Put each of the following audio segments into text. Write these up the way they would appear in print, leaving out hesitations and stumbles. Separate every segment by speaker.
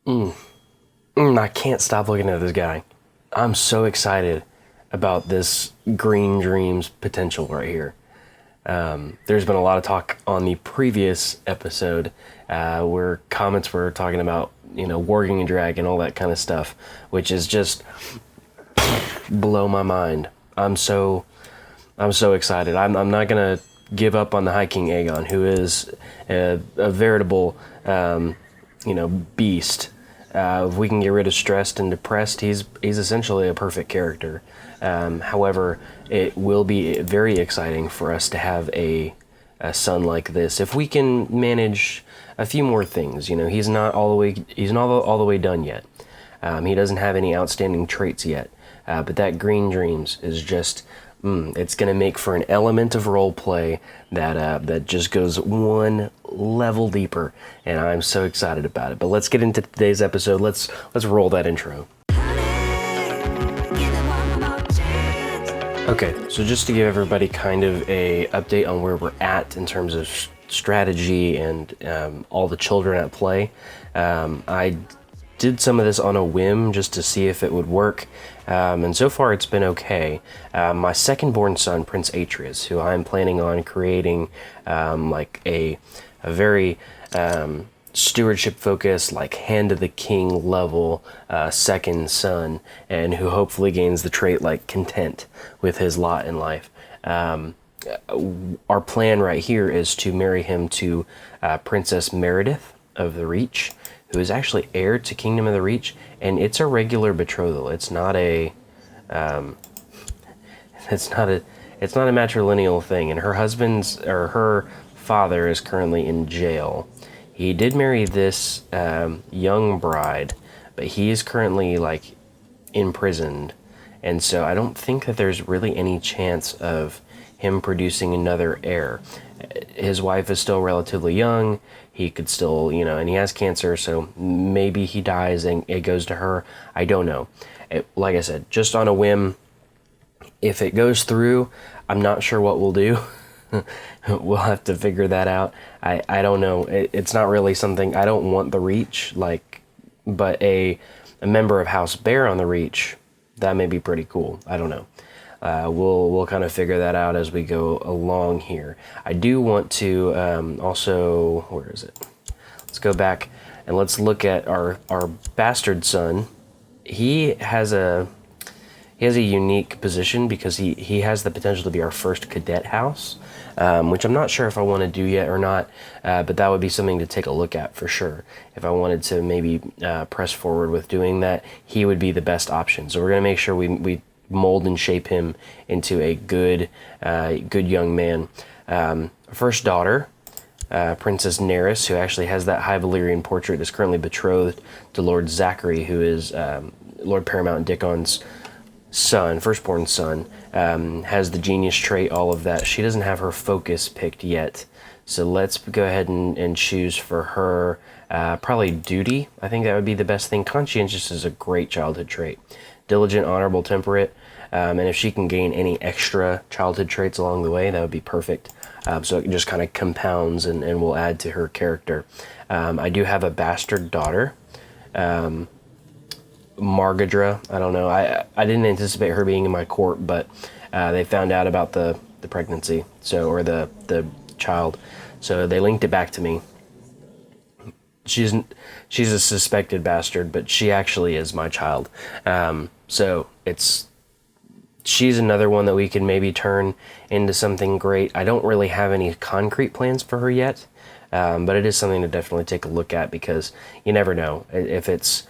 Speaker 1: I can't stop looking at this guy. I'm so excited about this Green Dreams potential right here. There's been a lot of talk on the previous episode where comments were talking about, warging a dragon, all that kind of stuff, which is just blow my mind. I'm so excited. I'm not gonna give up on the High King Aegon, who is a veritable, beast. If we can get rid of stressed and depressed, he's essentially a perfect character. However, it will be very exciting for us to have a son like this if we can manage a few more things. He's not all the way done yet. He doesn't have any outstanding traits yet. But that Green Dreams is just it's going to make for an element of role play that just goes one level deeper, and I'm so excited about it. But let's get into today's episode. Let's roll that intro. Okay, so just to give everybody kind of a update on where we're at in terms of strategy and all the children at play, I did some of this on a whim just to see if it would work, and so far it's been okay. My second born son, Prince Atreus, who I'm planning on creating like a very stewardship focused, like hand of the king level second son, and who hopefully gains the trait like content with his lot in life. Our plan right here is to marry him to Princess Meredith of the Reach, who is actually heir to Kingdom of the Reach, and it's a regular betrothal. It's not a matrilineal thing. And her father is currently in jail. He did marry this young bride, but he is currently like imprisoned, and so I don't think that there's really any chance of him producing another heir. His wife is still relatively young. He could still, and he has cancer, so maybe he dies and it goes to her. I don't know. Like I said, just on a whim, if it goes through, I'm not sure what we'll do. We'll have to figure that out. I don't know. It's not really something, I don't want the Reach, but a member of House Bear on the Reach, that may be pretty cool. I don't know. We'll kind of figure that out as we go along here. I do want to also, where is it? Let's go back and let's look at our bastard son. He has a unique position because he has the potential to be our first cadet house, which I'm not sure if I want to do yet or not, but that would be something to take a look at for sure. If I wanted to maybe press forward with doing that, he would be the best option. So we're going to make sure we mold and shape him into a good young man. First daughter, Princess Nerys, who actually has that high Valyrian portrait, is currently betrothed to Lord Zachary, who is Lord Paramount Dickon's son, firstborn son, has the genius trait, all of that. She doesn't have her focus picked yet, so let's go ahead and choose for her probably duty. I think that would be the best thing. Conscientious is a great childhood trait. Diligent, honorable, temperate, and if she can gain any extra childhood traits along the way, that would be perfect. So it just kind of compounds and will add to her character. I do have a bastard daughter, Margadra. I don't know. I didn't anticipate her being in my court, but they found out about the pregnancy, or the child, so they linked it back to me. She's a suspected bastard, but she actually is my child. So she's another one that we can maybe turn into something great. I don't really have any concrete plans for her yet, but it is something to definitely take a look at, because you never know if it's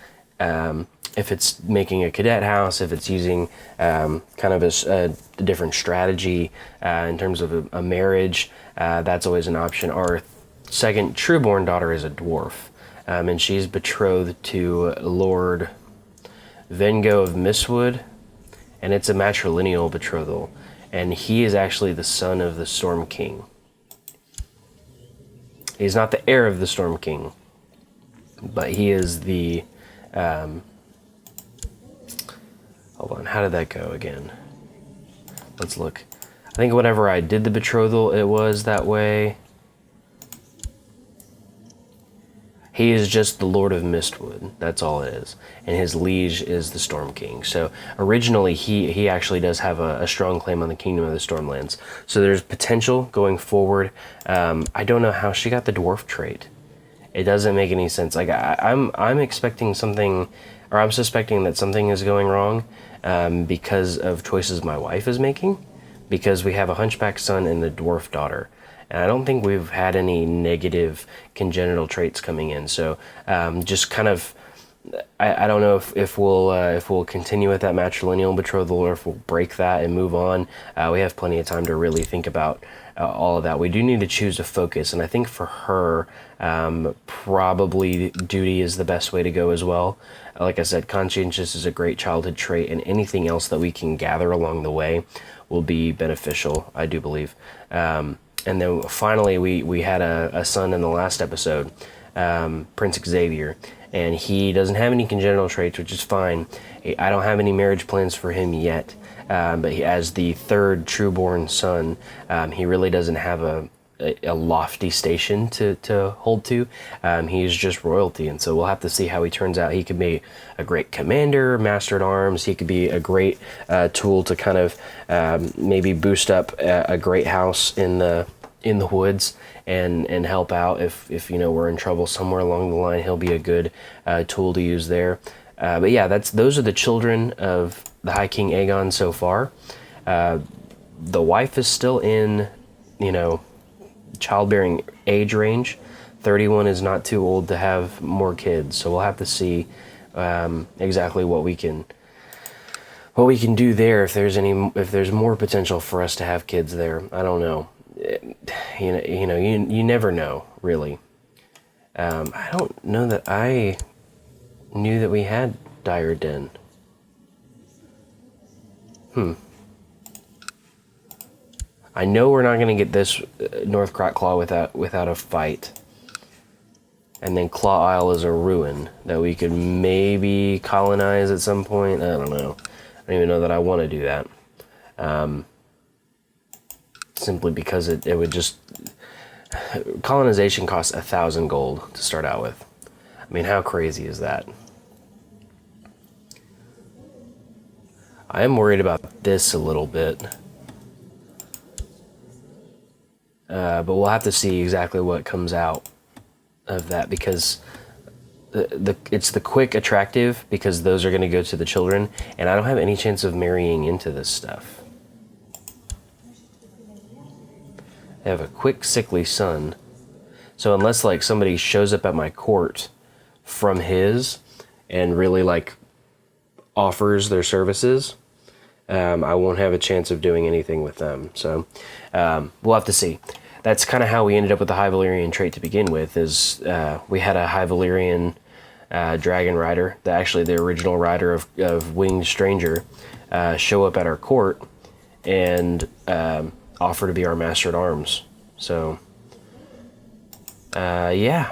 Speaker 1: making a cadet house, if it's using kind of a different strategy in terms of a marriage. That's always an option. Our second trueborn daughter is a dwarf, and she's betrothed to Lord Vengo of Mistwood, and it's a matrilineal betrothal, and he is actually the son of the Storm King. He's not the heir of the Storm King, but he is the hold on, how did that go again? Let's look. I think whenever I did the betrothal, it was that way. He is just the Lord of Mistwood. That's all it is. And his liege is the Storm King. So originally, he actually does have a strong claim on the Kingdom of the Stormlands. So there's potential going forward. I don't know how she got the dwarf trait. It doesn't make any sense. Like I'm expecting something, or I'm suspecting that something is going wrong because of choices my wife is making. Because we have a hunchback son and a dwarf daughter. And I don't think we've had any negative congenital traits coming in. So just kind of, I don't know if we'll continue with that matrilineal betrothal or if we'll break that and move on. We have plenty of time to really think about all of that. We do need to choose a focus, and I think for her, probably duty is the best way to go as well. Like I said, conscientious is a great childhood trait, and anything else that we can gather along the way will be beneficial, I do believe. And then finally, we had a son in the last episode, Prince Xavier, and he doesn't have any congenital traits, which is fine. I don't have any marriage plans for him yet, but as the third trueborn son, he really doesn't have a lofty station to hold to. He's just royalty, and so we'll have to see how he turns out. He could be a great commander, master at arms. He could be a great tool to kind of maybe boost up a great house in the woods and help out if we're in trouble somewhere along the line. He'll be a good tool to use there. But yeah, those are the children of the High King Aegon so far. The wife is still in childbearing age range. 31 is not too old to have more kids, so we'll have to see exactly what we can do there. If there's more potential for us to have kids there, I don't know. You never know, really. I don't know that I knew that we had Dire Den. I know we're not going to get this North Claw without a fight. And then Claw Isle is a ruin that we could maybe colonize at some point. I don't know. I don't even know that I want to do that. Simply because it would just... Colonization costs 1,000 gold to start out with. I mean, how crazy is that? I am worried about this a little bit. But we'll have to see exactly what comes out of that, because it's the quick attractive, because those are going to go to the children, and I don't have any chance of marrying into this stuff. I have a quick sickly son, so unless like somebody shows up at my court from his and really like offers their services, I won't have a chance of doing anything with them. So we'll have to see. That's kind of how we ended up with the High Valyrian trait to begin with, is we had a High Valyrian dragon rider, the original rider of Winged Stranger, show up at our court and offer to be our master at arms. So yeah,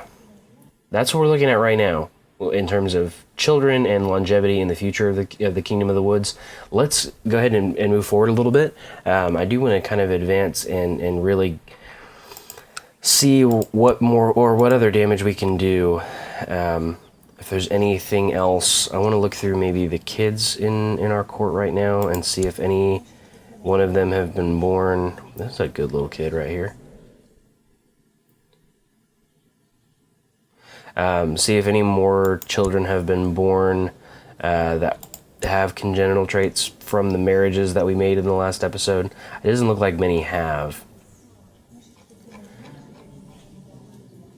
Speaker 1: that's what we're looking at right now in terms of children and longevity in the future of the Kingdom of the Woods. Let's go ahead and move forward a little bit. I do want to kind of advance and really see what more or what other damage we can do. If there's anything else, I want to look through maybe the kids in our court right now and see if any one of them have been born. That's a good little kid right here. See if any more children have been born that have congenital traits from the marriages that we made in the last episode. It doesn't look like many have.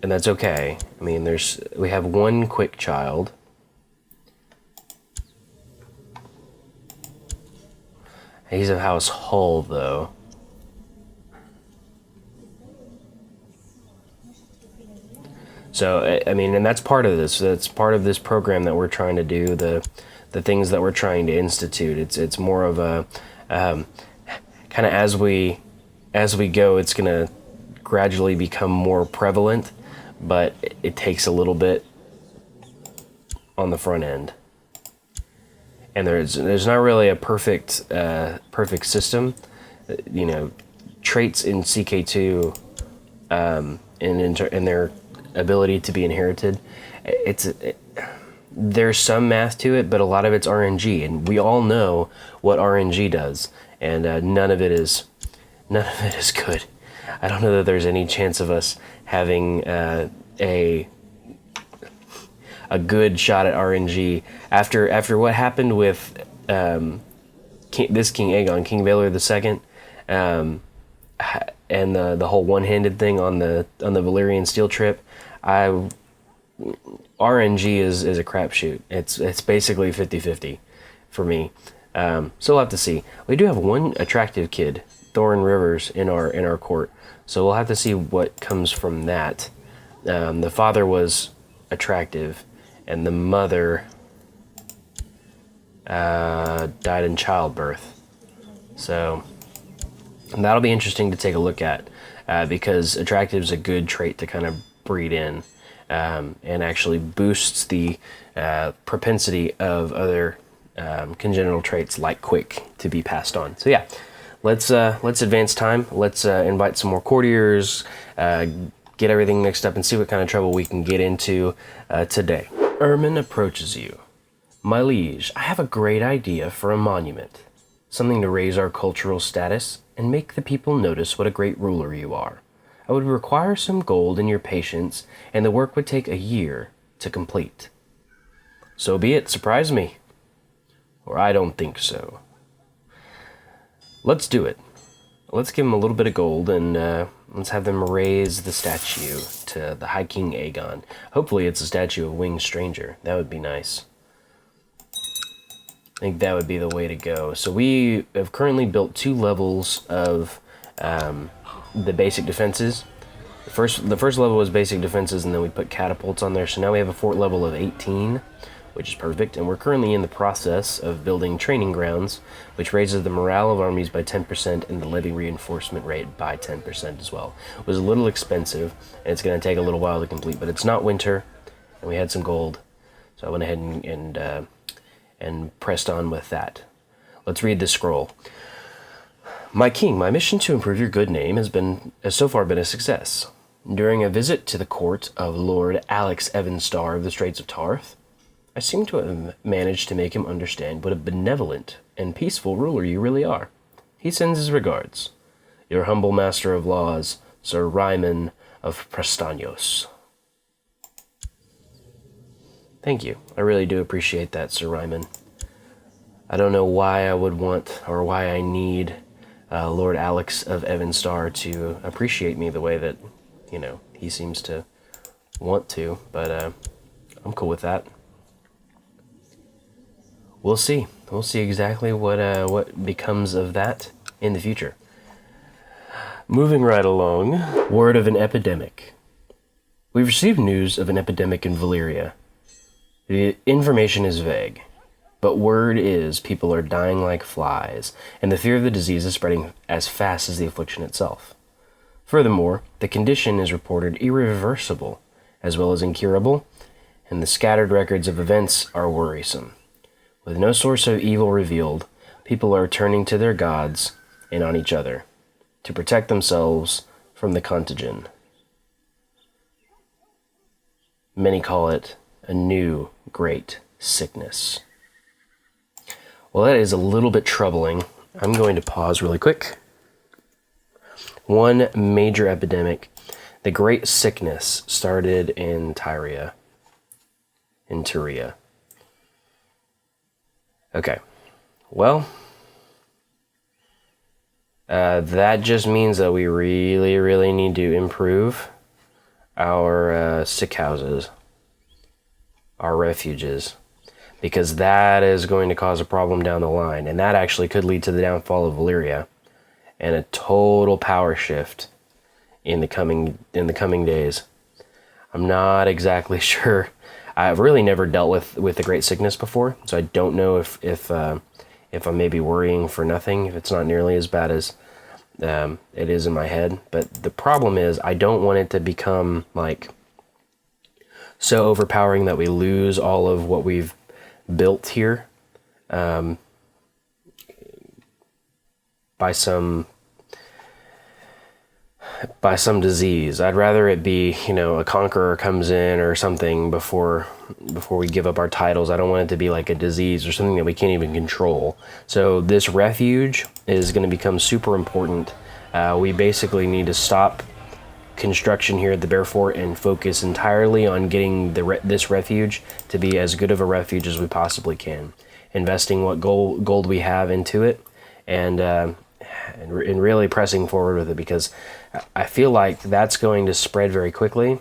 Speaker 1: And that's okay. I mean, we have one quick child. He's of House Hull, though. So, I mean, and that's part of this. That's part of this program that we're trying to do, the things that we're trying to institute. It's more of a, kind of as we go, it's going to gradually become more prevalent, but it takes a little bit on the front end. And there's not really a perfect system. Traits in CK2 and their ability to be inherited. There's some math to it, but a lot of it's RNG, and we all know what RNG does, and none of it is good. I don't know that there's any chance of us having a good shot at RNG after what happened with this King Aegon, King Valyr II, and the whole one-handed thing on the Valyrian steel trip. RNG is a crapshoot. It's basically 50-50 for me. So we'll have to see. We do have one attractive kid, Thorin Rivers, in our court. So we'll have to see what comes from that. The father was attractive, and the mother died in childbirth. So that'll be interesting to take a look at, because attractive is a good trait to kind of breed in, and actually boosts the propensity of other congenital traits like quick to be passed on. So yeah, let's advance time. Let's invite some more courtiers, get everything mixed up, and see what kind of trouble we can get into today. Ermin approaches you. My liege, I have a great idea for a monument. Something to raise our cultural status and make the people notice what a great ruler you are. I would require some gold and your patience, and the work would take a year to complete. So be it, surprise me. Or I don't think so. Let's do it. Let's give them a little bit of gold, and let's have them raise the statue to the High King Aegon. Hopefully it's a statue of Winged Stranger. That would be nice. I think that would be the way to go. So we have currently built 2 levels of the basic defenses. The first level was basic defenses, and then we put catapults on there. So now we have a fort level of 18, which is perfect. And we're currently in the process of building training grounds, which raises the morale of armies by 10% and the levy reinforcement rate by 10% as well. It was a little expensive, and it's going to take a little while to complete, but it's not winter, and we had some gold. So I went ahead and pressed on with that. Let's read this scroll. My king, my mission to improve your good name has so far been a success. During a visit to the court of Lord Alex Evenstar of the Straits of Tarth, I seem to have managed to make him understand what a benevolent and peaceful ruler you really are. He sends his regards. Your humble master of laws, Sir Ryman of Prestaños. Thank you. I really do appreciate that, Sir Ryman. I don't know why I would want, or why I need Lord Alex of Evenstar to appreciate me the way that, he seems to want to, but I'm cool with that. We'll see. We'll see exactly what becomes of that in the future. Moving right along, word of an epidemic. We've received news of an epidemic in Valyria. The information is vague, but word is people are dying like flies, and the fear of the disease is spreading as fast as the affliction itself. Furthermore, the condition is reported irreversible, as well as incurable, and the scattered records of events are worrisome. With no source of evil revealed, people are turning to their gods and on each other to protect themselves from the contagion. Many call it a new great sickness. Well, that is a little bit troubling. I'm going to pause really quick. One major epidemic, the Great Sickness, started in Tyria. Okay, well, that just means that we really, really need to improve our sick houses, our refuges, because that is going to cause a problem down the line, and that actually could lead to the downfall of Valyria and a total power shift in the coming days. I'm not exactly sure. I've really never dealt with the Great Sickness before, so I don't know if I'm maybe worrying for nothing, if it's not nearly as bad as it is in my head. But the problem is I don't want it to become like so overpowering that we lose all of what we've built here by some by some disease. I'd rather it be, a conqueror comes in or something before we give up our titles. I don't want it to be like a disease or something that we can't even control. So this refuge is going to become super important. We basically need to stop construction here at the Bear Fort and focus entirely on getting this refuge to be as good of a refuge as we possibly can. Investing what gold we have into it, and really pressing forward with it, because I feel like that's going to spread very quickly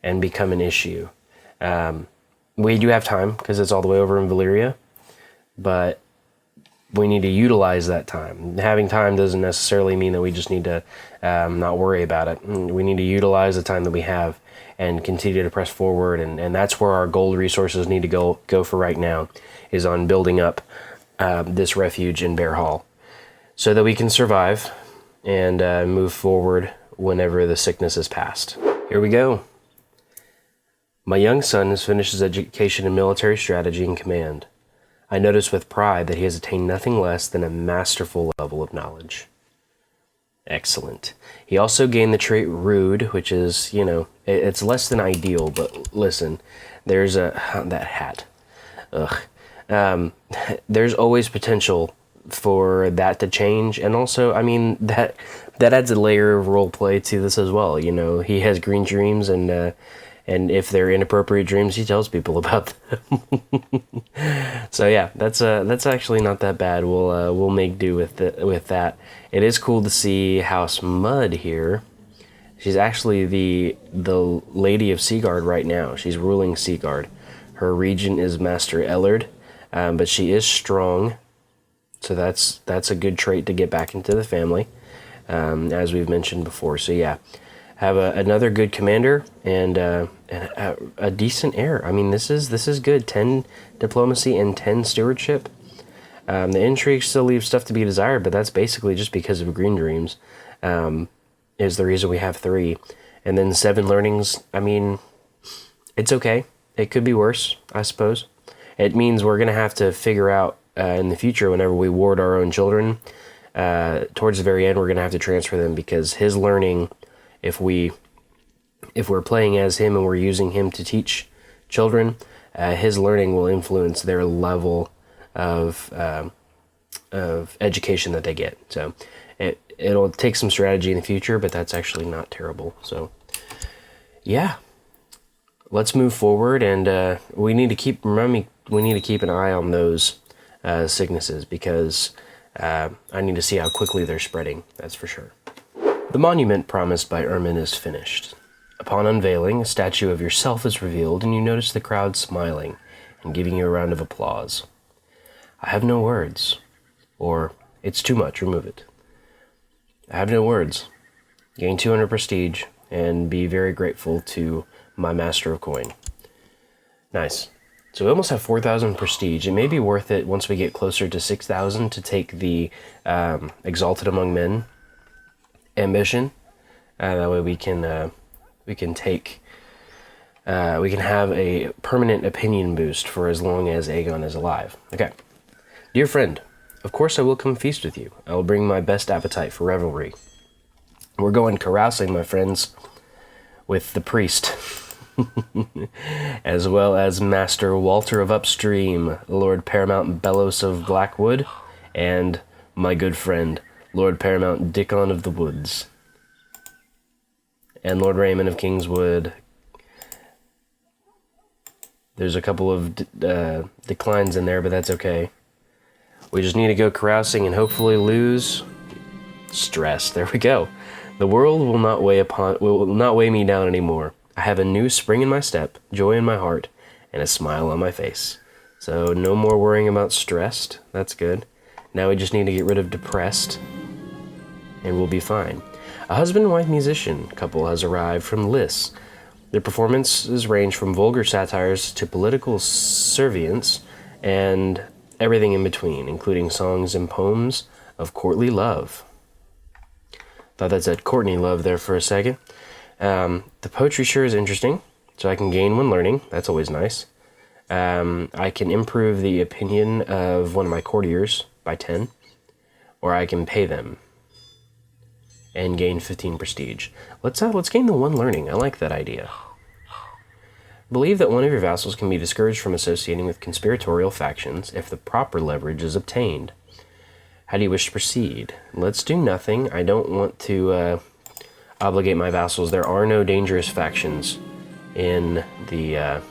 Speaker 1: and become an issue. We do have time because it's all the way over in Valyria, but we need to utilize that time. Having time doesn't necessarily mean that we just need to not worry about it. We need to utilize the time that we have and continue to press forward, and that's where our gold resources need to go for right now, is on building up this refuge in Bear Hall, so that we can survive and move forward whenever the sickness is past. Here we go. My young son has finished his education in military strategy and command. I notice with pride that he has attained nothing less than a masterful level of knowledge. Excellent. He also gained the trait rude, which is, it's less than ideal, but listen, there's that hat. Ugh. There's always potential for that to change, and also, that adds a layer of role play to this as well. He has green dreams, and if they're inappropriate dreams, he tells people about them. So yeah, that's actually not that bad. We'll make do with that. It is cool to see House Mud here. She's actually the Lady of Seaguard right now. She's ruling Seaguard. Her regent is Master Ellard, but she is strong. So that's a good trait to get back into the family, as we've mentioned before. So yeah, have another good commander and a decent heir. This is good. 10 diplomacy and 10 stewardship. The intrigue still leaves stuff to be desired, but that's basically just because of green dreams. Is the reason we have 3, and then 7 learnings. It's okay. It could be worse, I suppose. It means we're gonna have to figure out in the future, whenever we ward our own children, towards the very end, we're going to have to transfer them, because his learning, if we're playing as him and we're using him to teach children, his learning will influence their level of education that they get. So it'll take some strategy in the future, but that's actually not terrible. So yeah, let's move forward, and we need to keep an eye on those sicknesses, because I need to see how quickly they're spreading, that's for sure. The monument promised by Ermin is finished. Upon unveiling, a statue of yourself is revealed, and you notice the crowd smiling and giving you a round of applause. I have no words. Or, it's too much, remove it. I have no words. Gain 200 prestige, and be very grateful to my master of coin. Nice. So we almost have 4,000 prestige. It may be worth it once we get closer to 6,000 to take the Exalted Among Men ambition. That way we can have a permanent opinion boost for as long as Aegon is alive. Okay. Dear friend, of course I will come feast with you. I will bring my best appetite for revelry. We're going carousing, my friends, with the priest. As well as Master Walter of Upstream, Lord Paramount Bellos of Blackwood, and my good friend, Lord Paramount Dickon of the Woods, and Lord Raymond of Kingswood. There's a couple of declines in there, but that's okay. We just need to go carousing and hopefully lose stress. There we go. The world will not weigh me down anymore. I have a new spring in my step, joy in my heart, and a smile on my face. So no more worrying about stressed. That's good. Now we just need to get rid of depressed, and we'll be fine. A husband and wife musician couple has arrived from Liss. Their performances range from vulgar satires to political servience and everything in between, including songs and poems of courtly love. Thought that said Courtney Love there for a second. The poetry sure is interesting, so I can gain 1 learning. That's always nice. I can improve the opinion of one of my courtiers by 10, or I can pay them. and gain 15 prestige. Let's gain the 1 learning. I like that idea. Believe that one of your vassals can be discouraged from associating with conspiratorial factions if the proper leverage is obtained. How do you wish to proceed? Let's do nothing. I don't want to obligate my vassals. There are no dangerous factions in the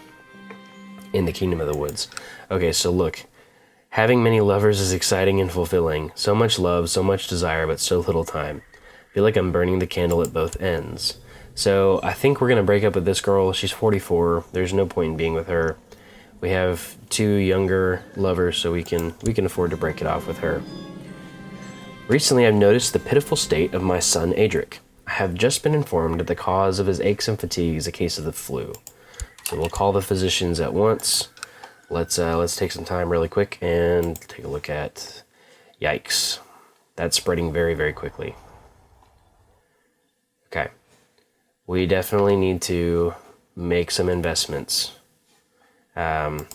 Speaker 1: Kingdom of the Woods. Okay, so look. Having many lovers is exciting and fulfilling. So much love, so much desire, but so little time. I feel like I'm burning the candle at both ends. So I think we're going to break up with this girl. She's 44. There's no point in being with her. We have 2 younger lovers, so we can afford to break it off with her. Recently, I've noticed the pitiful state of my son, Adric. I have just been informed that the cause of his aches and fatigue is a case of the flu. So we'll call the physicians at once. Let's take some time really quick and take a look at... Yikes. That's spreading very, very quickly. Okay. We definitely need to make some investments sooner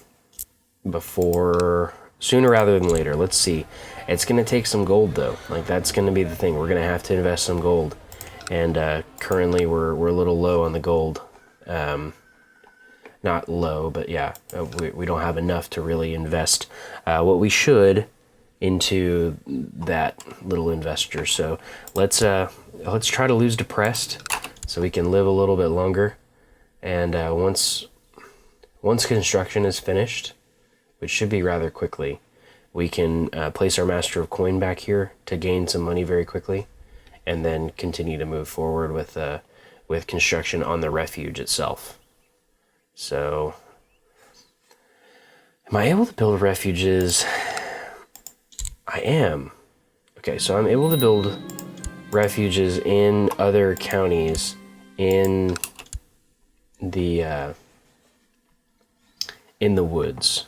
Speaker 1: rather than later. Let's see. It's going to take some gold, though. Like, that's going to be the thing. We're going to have to invest some gold. And currently we're a little low on the gold. Not low, but yeah, we don't have enough to really invest what we should into that little investor. So let's try to lose depressed so we can live a little bit longer. And once construction is finished, which should be rather quickly, we can place our Master of Coin back here to gain some money very quickly, and then continue to move forward with construction on the refuge itself. So, am I able to build refuges? I am. Okay, so I'm able to build refuges in other counties in the woods.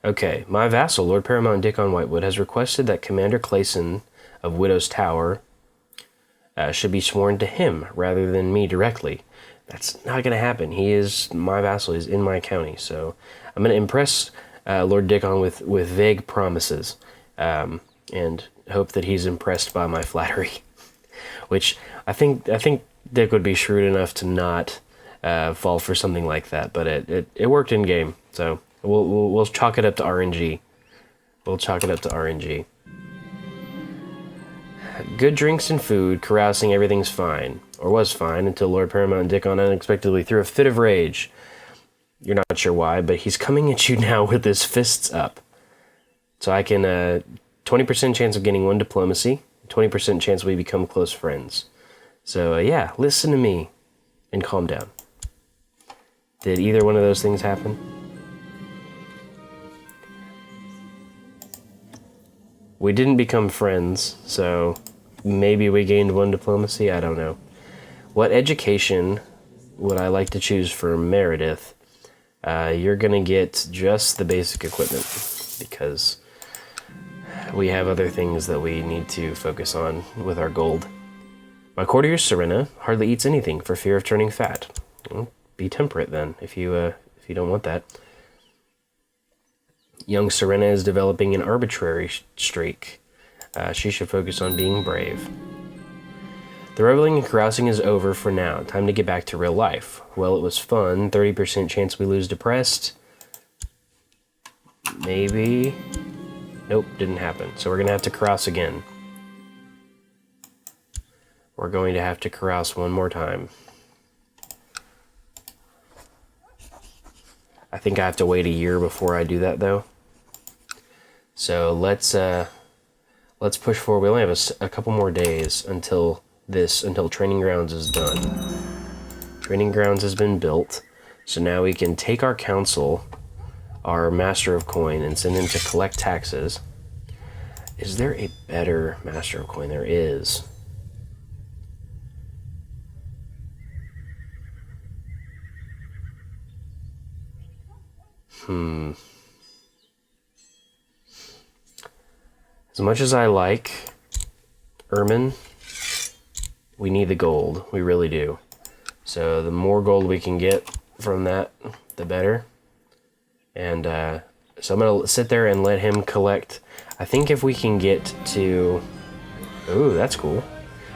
Speaker 1: Okay, my vassal, Lord Paramount Dickon Whitewood, has requested that Commander Clayson of Widow's Tower should be sworn to him rather than me directly. That's not going to happen. He is my vassal. He's in my county. So I'm going to impress Lord Dickon with vague promises and hope that he's impressed by my flattery, which I think Dick would be shrewd enough to not fall for something like that. But it worked in game. So we'll chalk it up to RNG. We'll chalk it up to RNG. Good drinks and food, carousing, everything's fine. Or was fine until Lord Paramount Dickon unexpectedly threw a fit of rage. You're not sure why, but he's coming at you now with his fists up. So I can, 20% chance of getting 1 diplomacy, 20% chance we become close friends. So yeah, listen to me and calm down. Did either one of those things happen? We didn't become friends, so maybe we gained 1 diplomacy, I don't know. What education would I like to choose for Meredith? You're going to get just the basic equipment because we have other things that we need to focus on with our gold. My courtier Serena hardly eats anything for fear of turning fat. Well, be temperate then if you don't want that. Young Serena is developing an arbitrary streak. She should focus on being brave. The reveling and carousing is over for now. Time to get back to real life. Well, it was fun. 30% chance we lose depressed. Maybe. Nope, didn't happen. So we're going to have to carouse again. We're going to have to carouse one more time. I think I have to wait a year before I do that, though. So let's push forward. We only have a couple more days until Training Grounds is done. Training Grounds has been built, so now we can take our council, our Master of Coin, and send him to collect taxes. Is there a better Master of Coin? There is. As much as I like Ermin, we need the gold. We really do. So the more gold we can get from that, the better. And so I'm going to sit there and let him collect. I think if we can get to... Ooh, that's cool.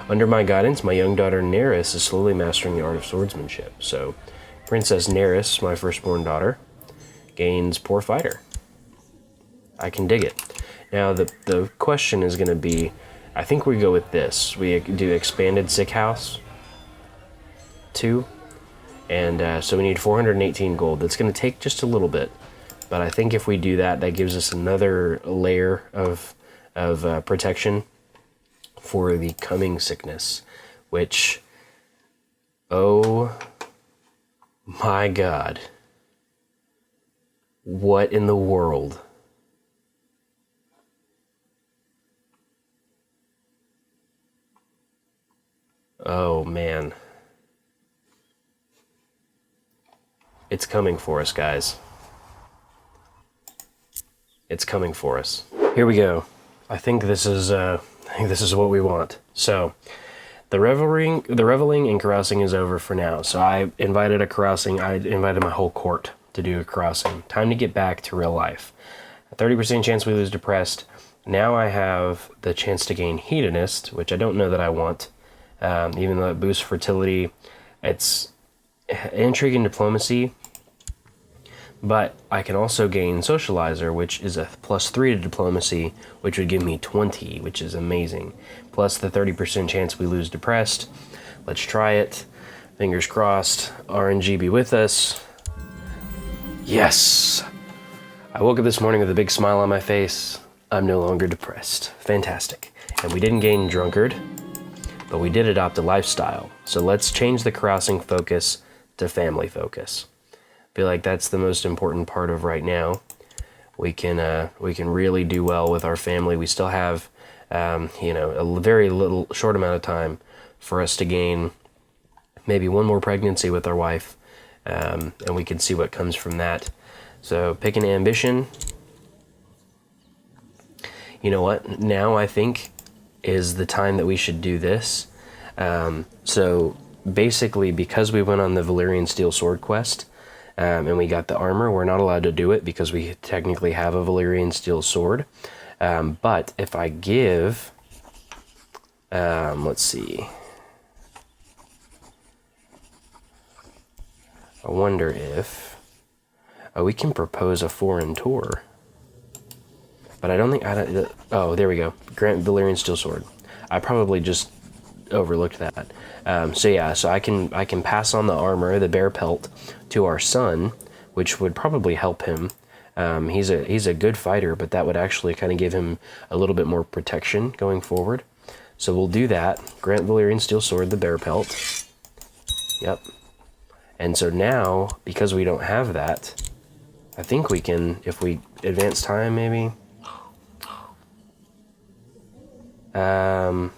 Speaker 1: Under my guidance, my young daughter Nerys is slowly mastering the art of swordsmanship. So, Princess Nerys, my firstborn daughter, gains Poor Fighter. I can dig it. Now, the question is going to be, I think we go with this. We do Expanded Sick House 2. And so we need 418 gold. That's going to take just a little bit. But I think if we do that, that gives us another layer of protection for the coming sickness. Which, oh my god. What in the world? Oh man. It's coming for us, guys. It's coming for us. Here we go. I think this is what we want. So, the reveling and carousing is over for now. So I invited my whole court to do a carousing. Time to get back to real life. A 30% chance we lose depressed. Now I have the chance to gain hedonist, which I don't know that I want. Even though it boosts fertility, it's intrigue and diplomacy, but I can also gain socializer, which is a +3 to diplomacy, which would give me 20, which is amazing. Plus the 30% chance we lose depressed. Let's try it. Fingers crossed. RNG be with us. Yes! I woke up this morning with a big smile on my face. I'm no longer depressed. Fantastic. And we didn't gain drunkard, but we did adopt a lifestyle. So let's change the carousing focus to family focus. I feel like that's the most important part of right now. We can really do well with our family. We still have, a very short amount of time for us to gain maybe one more pregnancy with our wife, and we can see what comes from that. So pick an ambition. You know what? Now I think is the time that we should do this. So basically, because we went on the Valyrian Steel Sword quest, and we got the armor, we're not allowed to do it because we technically have a Valyrian Steel Sword. But if I give, let's see. I wonder if we can propose a foreign tour. But I don't think oh, there we go. Grant Valyrian Steel Sword. I probably just overlooked that. So I can pass on the armor, the bear pelt, to our son, which would probably help him. He's a good fighter, but that would actually kind of give him a little bit more protection going forward. So we'll do that. Grant Valyrian Steel Sword, the bear pelt. Yep. And so now, because we don't have that, I think we can, if we advance time, maybe. Huh.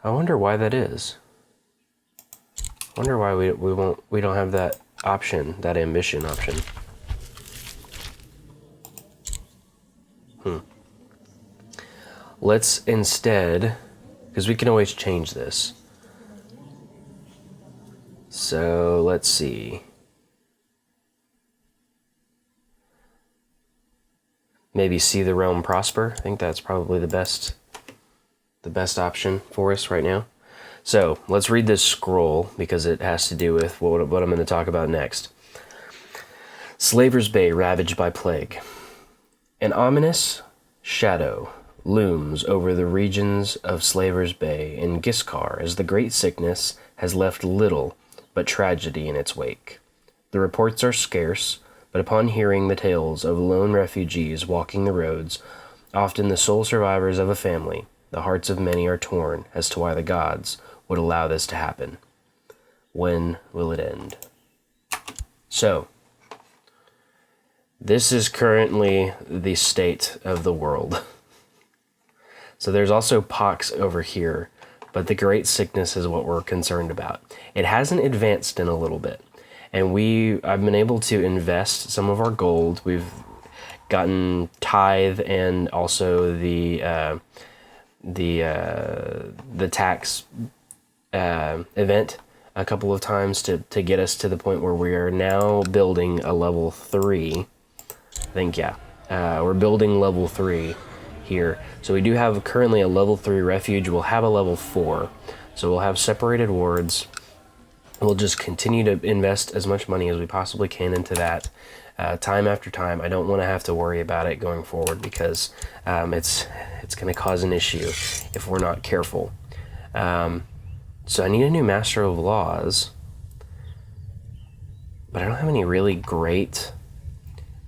Speaker 1: I wonder why that is. I wonder why we don't have that option, that ambition option. Let's instead, because we can always change this. So let's see. Maybe see the realm prosper. I think that's probably the best option for us right now. So let's read this scroll because it has to do with what I'm going to talk about next. Slaver's Bay ravaged by plague. An ominous shadow looms over the regions of Slaver's Bay in Giscard as the great sickness has left little but tragedy in its wake. The reports are scarce, but upon hearing the tales of lone refugees walking the roads, often the sole survivors of a family, the hearts of many are torn as to why the gods would allow this to happen. When will it end? So, this is currently the state of the world. So there's also pox over here, but the great sickness is what we're concerned about. It hasn't advanced in a little bit, and I've been able to invest some of our gold. We've gotten tithe and also the tax event a couple of times to get us to the point where we are now building a level 3 I think, yeah. We're building level 3 here. So we do have currently a level 3 refuge. We'll have a level 4. So we'll have separated wards. We'll just continue to invest as much money as we possibly can into that. Time after time. I don't want to have to worry about it going forward because it's going to cause an issue if we're not careful. So I need a new Master of Laws, but I don't have any really great.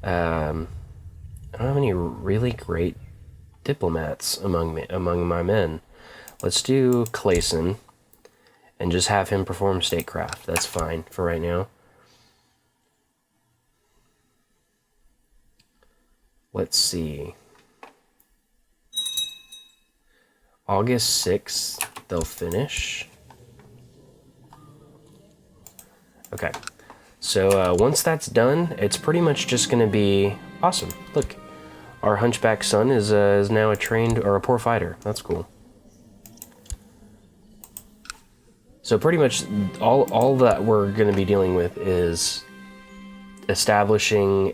Speaker 1: I don't have any really great diplomats among my men. Let's do Clayson and just have him perform statecraft. That's fine for right now. Let's see. August 6th, they'll finish. Okay. So once that's done, it's pretty much just going to be awesome. Look, our hunchback son is now a trained or a poor fighter. That's cool. So pretty much all that we're going to be dealing with is establishing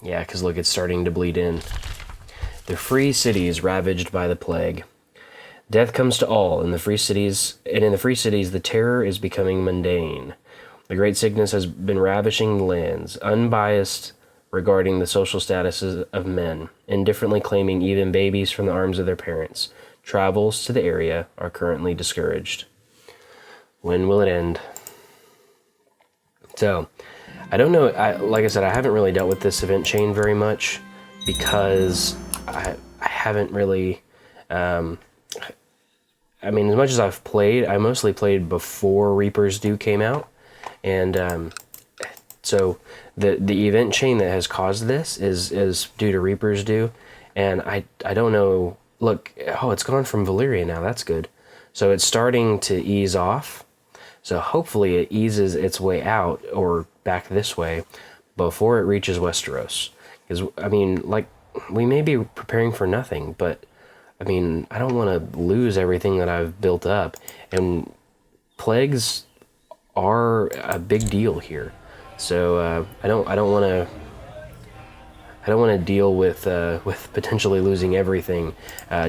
Speaker 1: yeah, because look, it's starting to bleed in. The free cities ravaged by the plague. Death comes to all in the free cities, and in the free cities the terror is becoming mundane. The great sickness has been ravishing the lands, unbiased regarding the social statuses of men, indifferently claiming even babies from the arms of their parents. Travels to the area are currently discouraged. When will it end? So, I don't know. Like I said, I haven't really dealt with this event chain very much because I haven't really. I mean, as much as I've played, I mostly played before Reaper's Due came out, and so the event chain that has caused this is due to Reaper's Due, and I don't know. Look, oh, it's gone from Valyrian now. That's good. So it's starting to ease off. So hopefully it eases its way out or back this way before it reaches Westeros. Because, I mean, like, we may be preparing for nothing, but, I mean, I don't want to lose everything that I've built up. And plagues are a big deal here. So I don't want to. I don't want to deal with potentially losing everything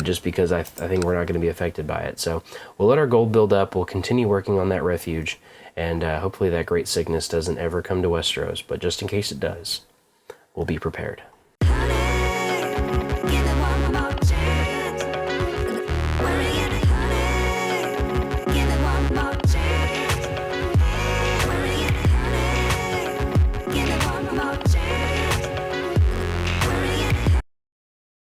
Speaker 1: just because I think we're not going to be affected by it. So we'll let our gold build up. We'll continue working on that refuge, and hopefully that great sickness doesn't ever come to Westeros. But just in case it does, we'll be prepared.